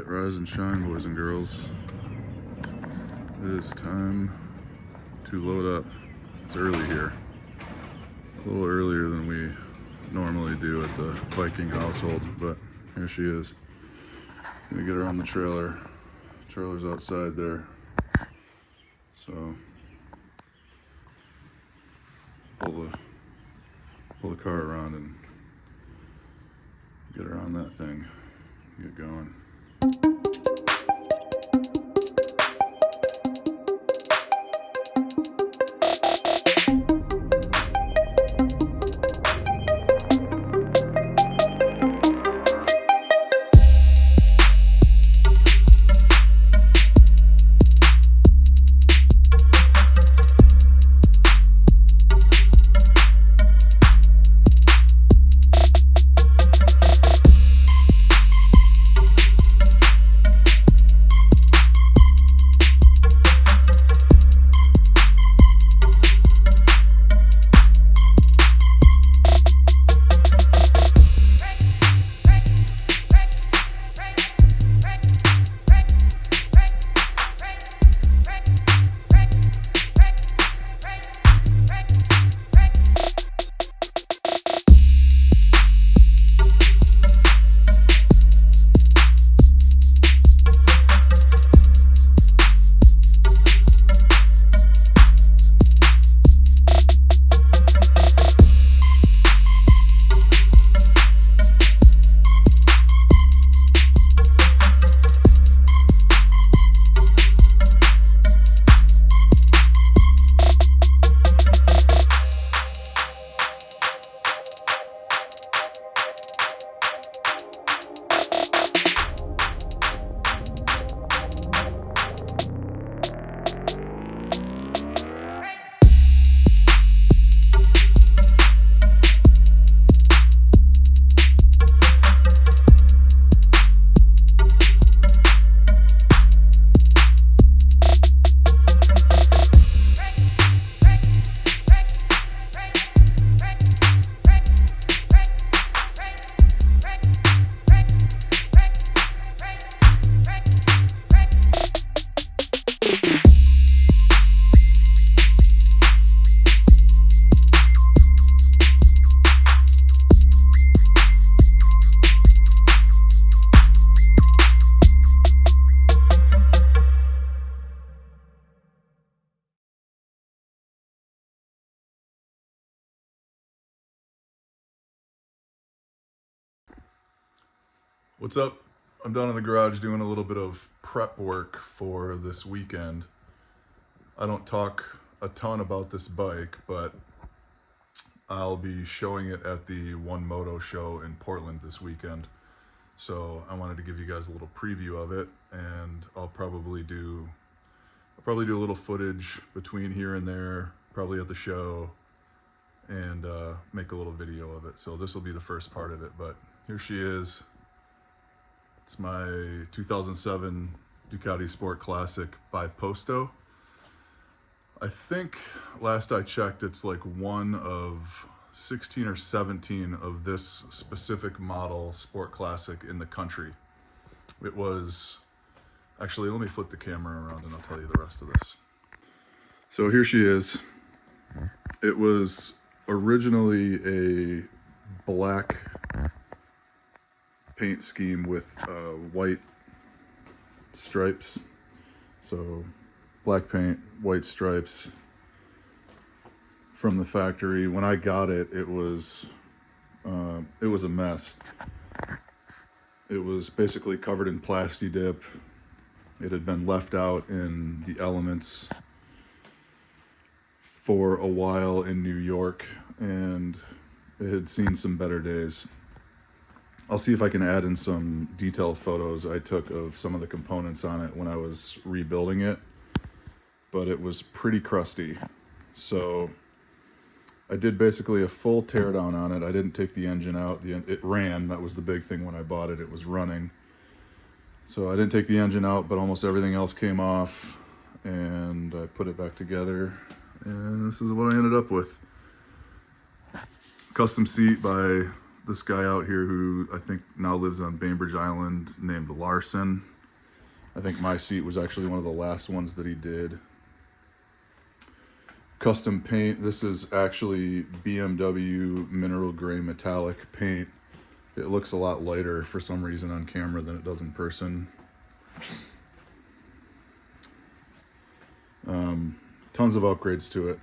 Alright, rise and shine, boys and girls. It is time to load up. It's early here. A little earlier than we normally do at the Viking household, but here she is. Gonna get her on the trailer. Trailer's outside there. So pull the car around and get her on that thing. Get going. What's up? I'm down in the garage doing a little bit of prep work for this weekend. I don't talk a ton about this bike, but I'll be showing it at the One Moto Show in Portland this weekend. So I wanted to give you guys a little preview of it, and I'll probably do a little footage between here and there, probably at the show, and make a little video of it. So this will be the first part of it, but here she is. It's my 2007 Ducati Sport Classic Biposto. I think last I checked, it's like one of 16 or 17 of this specific model Sport Classic in the country. It was, actually, let me flip the camera around and I'll tell you the rest of this. So here she is. It was originally a black paint scheme with white stripes. So black paint, white stripes from the factory. When I got it, it was a mess. It was basically covered in plasti dip. It had been left out in the elements for a while in New York, and it had seen some better days. I'll see if I can add in some detailed photos I took of some of the components on it when I was rebuilding it, but it was pretty crusty. So I did basically a full teardown on it. I didn't take the engine out. It ran. That was the big thing when I bought it. It was running. So I didn't take the engine out, but almost everything else came off, and I put it back together, and this is what I ended up with. Custom seat by this guy out here who I think now lives on Bainbridge Island named Larson. I think my seat was actually one of the last ones that he did. Custom paint. This is actually BMW mineral gray metallic paint. It looks a lot lighter for some reason on camera than it does in person. Tons of upgrades to it.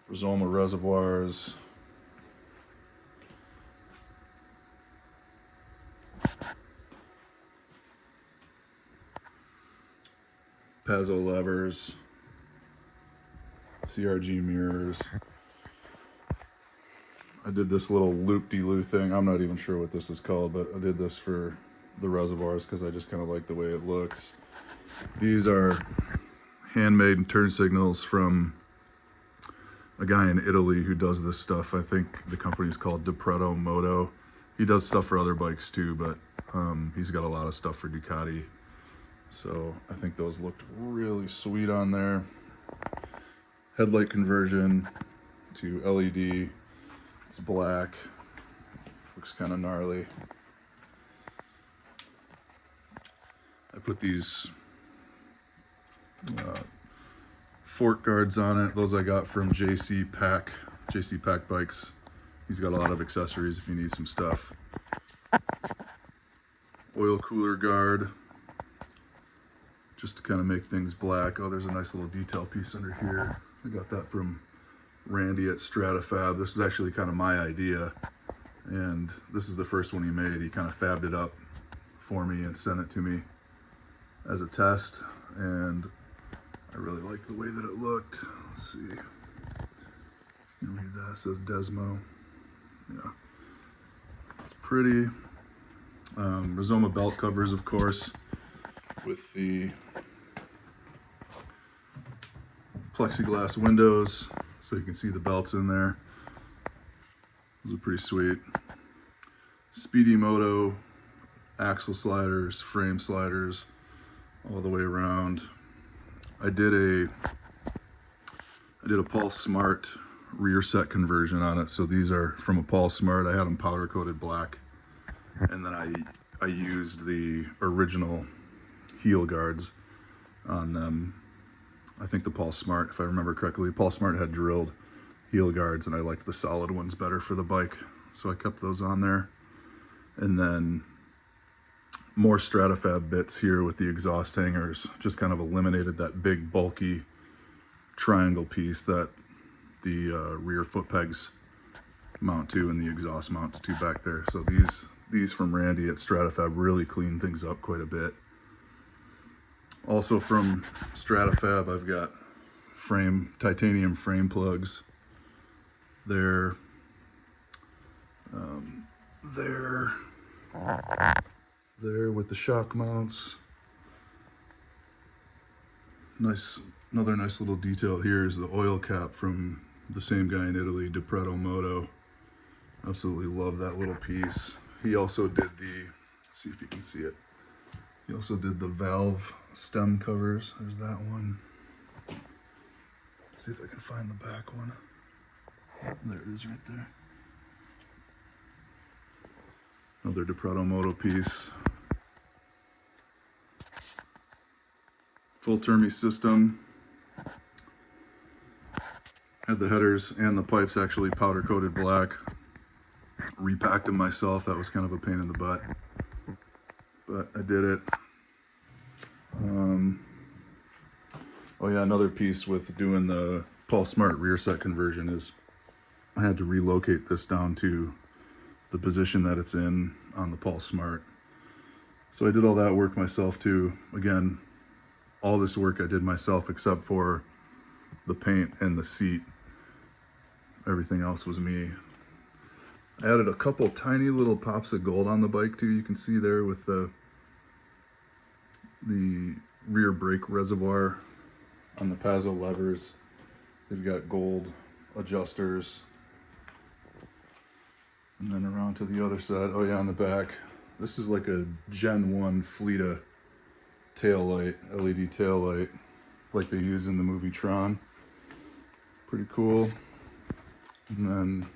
Rizoma reservoirs. Pazzo levers. CRG mirrors. I did this little loop-de-loo thing. I'm not even sure what this is called, but I did this for the reservoirs because I just kind of like the way it looks. These are handmade turn signals from a guy in Italy who does this stuff. I think the company is called Ducati Moto. He does stuff for other bikes too, but he's got a lot of stuff for Ducati. So I think those looked really sweet on there. Headlight conversion to LED. It's black. Looks kind of gnarly. I put these fork guards on it. Those I got from JC Pack Bikes. He's got a lot of accessories if you need some stuff. Oil cooler guard, just to kind of make things black. Oh, there's a nice little detail piece under here. I got that from Randy at Stratafab. This is actually kind of my idea, and this is the first one he made. He kind of fabbed it up for me and sent it to me as a test, and I really like the way that it looked. Let's see. You can read that. It says Desmo. Yeah. It's pretty. Rizoma belt covers, of course, with the plexiglass windows so you can see the belts in there. Those are pretty sweet. Speedy Moto axle sliders, frame sliders all the way around. I did a Pulse Smart rear set conversion on it. So these are from a Pulse Smart. I had them powder coated black, and then I used the original heel guards on them. I think the Pulse Smart, if I remember correctly, Pulse Smart had drilled heel guards, and I liked the solid ones better for the bike, so I kept those on there. And then more Stratafab bits here with the exhaust hangers. Just kind of eliminated that big bulky triangle piece that the rear foot pegs mount to and the exhaust mounts to back there. So these from Randy at Stratafab really clean things up quite a bit. Also from Stratafab, I've got titanium frame plugs. They're there with the shock mounts. Another nice little detail here is the oil cap from the same guy in Italy, Ducati Moto. Absolutely love that little piece. He also did let's see if you can see it. He also did the valve stem covers. There's that one. Let's see if I can find the back one. There it is right there. Another Ducati Moto piece. Full Termi system. Had the headers and the pipes actually powder coated black. Repacked them myself. That was kind of a pain in the butt, but I did it. Oh yeah, another piece with doing the Pulse Smart rear set conversion is I had to relocate this down to the position that it's in on the Pulse Smart. So I did all that work myself too. Again, all this work I did myself except for the paint and the seat. Everything else was me. I added a couple tiny little pops of gold on the bike too. You can see there with the rear brake reservoir on the Pazzo levers. They've got gold adjusters. And then around to the other side. Oh yeah, on the back. This is like a Gen 1 Fleeta tail light, LED tail light, like they use in the movie Tron. Pretty cool. And then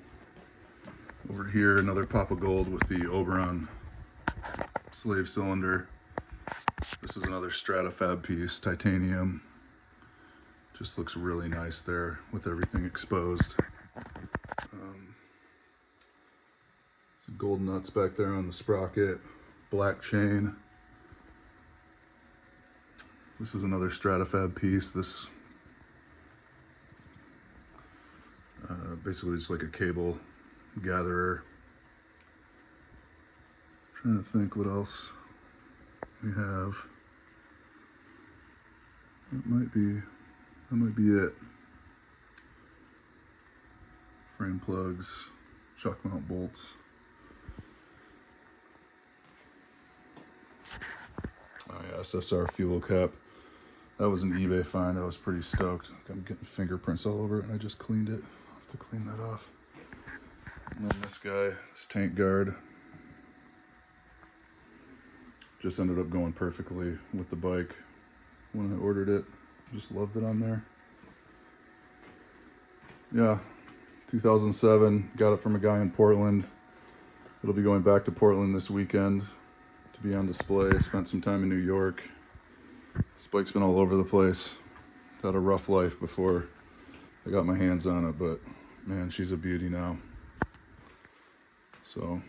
over here, another pop of gold with the Oberon slave cylinder. This is another Stratafab piece, titanium. Just looks really nice there with everything exposed. Some gold nuts back there on the sprocket, black chain. This is another Stratafab piece. This basically just like a cable gatherer. Trying to think what else we have. That might be it. Frame plugs, shock mount bolts. Oh yeah, SSR fuel cap. That was an eBay find. I was pretty stoked. I'm getting fingerprints all over it, and I just cleaned it. I'll have to clean that off. And then this guy, this tank guard, just ended up going perfectly with the bike when I ordered it. Just loved it on there. Yeah, 2007. Got it from a guy in Portland. It'll be going back to Portland this weekend to be on display. Spent some time in New York. This bike's been all over the place. Had a rough life before I got my hands on it, but man, she's a beauty now. So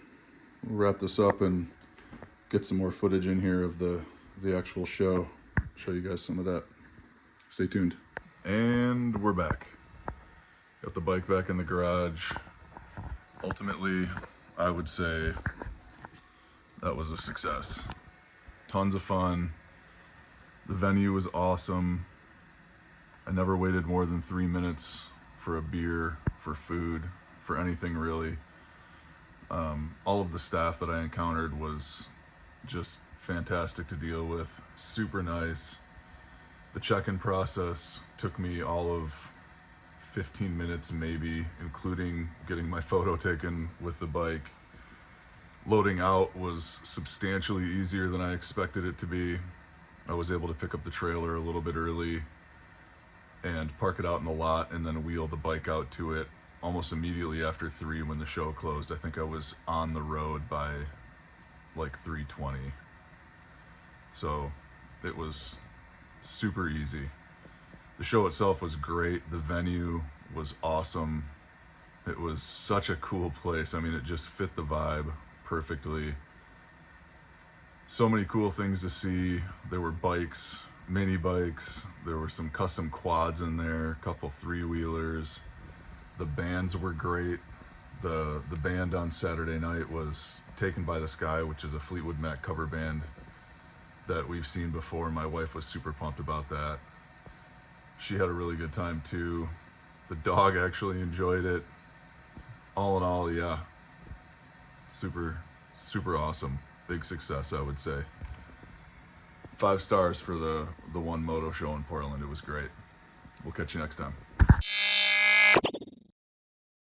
we'll wrap this up and get some more footage in here of the actual show. Show you guys some of that. Stay tuned. And we're back. Got the bike back in the garage. Ultimately, I would say that was a success. Tons of fun. The venue was awesome. I never waited more than 3 minutes for a beer, for food, for anything really. All of the staff that I encountered was just fantastic to deal with, super nice. The check-in process took me all of 15 minutes maybe, including getting my photo taken with the bike. Loading out was substantially easier than I expected it to be. I was able to pick up the trailer a little bit early and park it out in the lot and then wheel the bike out to it almost immediately after 3 when the show closed. I think I was on the road by like 3:20. So it was super easy. The show itself was great. The venue was awesome. It was such a cool place. I mean, it just fit the vibe perfectly. So many cool things to see. There were bikes, mini bikes. There were some custom quads in there, a couple 3-wheelers. The bands were great. The band on Saturday night was Taken by the Sky, which is a Fleetwood Mac cover band that we've seen before. My wife was super pumped about that. She had a really good time too. The dog actually enjoyed it. All in all, yeah, super awesome. Big success, I would say. 5 stars for the One Moto Show in Portland. It was great. We'll catch you next time.